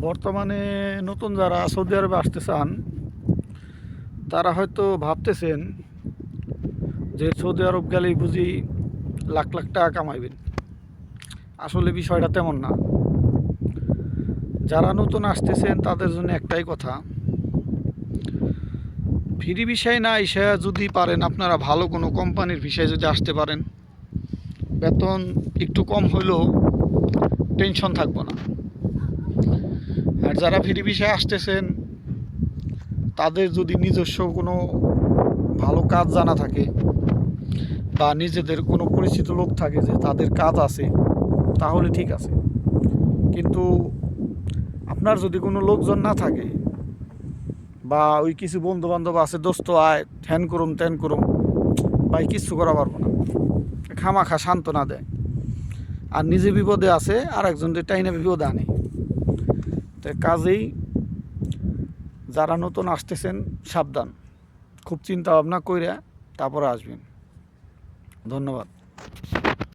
বর্তমানে নতুন যারা সৌদি আরবে আসতে চান তারা হয়তো ভাবতেছেন যে সৌদি আরব গেলেই বুঝি লাখ লাখ টাকা কামাইবেন। আসলে বিষয়টা তেমন না। যারা নতুন আসতেছেন তাদের জন্য একটাই কথা, ফ্রি ভিসায় না এসে যদি পারেন আপনারা ভালো কোনো কোম্পানির ভিসায় যদি আসতে পারেন, বেতন একটু কম হলেও টেনশন থাকবো না। আর যারা ফ্রি ভিসায় আসতেছেন তাদের যদি নিজস্ব কোনো ভালো কাজ জানা থাকে বা নিজেদের কোনো পরিচিত লোক থাকে যে তাদের কাজ আছে, তাহলে ঠিক আছে। কিন্তু আপনার যদি কোনো লোকজন না থাকে বা ওই কিছু বন্ধু বান্ধব আছে, দোস্ত আয় ঠ্যান করুম ত্যান করুম, ভাই কিচ্ছু করা পারবো না, খামাখা সান্ত্বনা দেয় আর নিজে বিপদে আছে আর একজনদের টাইনে বিপদে আনে। তো কাজেই যারা নতুন আসতেছেন সাবধান, খুব চিন্তা ভাবনা কইরা তারপরে আসবেন। ধন্যবাদ।